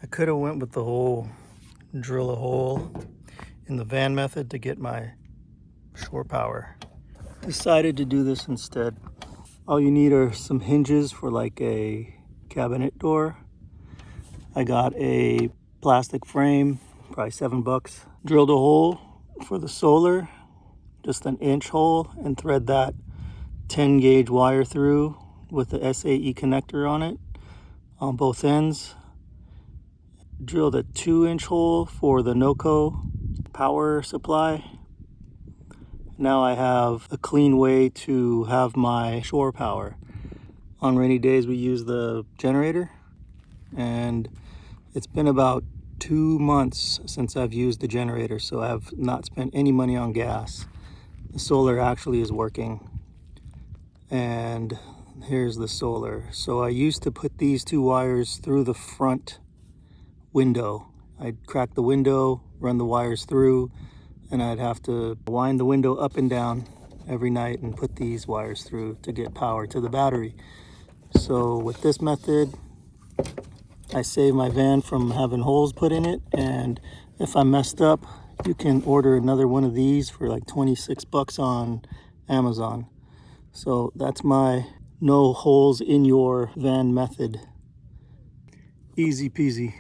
I could have went with the whole drill a hole in the van method to get my shore power. Decided to do this instead. All you need are some hinges for like a cabinet door. I got a plastic frame, probably $7. Drilled a hole for the solar, just an inch hole, and thread that 10 gauge wire through with the SAE connector on it on both ends. Drilled a 2-inch hole for the NOCO power supply. Now I have a clean way to have my shore power. On rainy days we use the generator, and it's been about 2 months since I've used the generator, so I have not spent any money on gas. The solar actually is working. And here's the solar. So I used to put these 2 wires through the front window. I'd crack the window, run the wires through, and I'd have to wind the window up and down every night and put these wires through to get power to the battery. So with this method, I save my van from having holes put in it, and if I messed up, you can order another one of these for like $26 on Amazon. So that's my no holes in your van method. Easy peasy.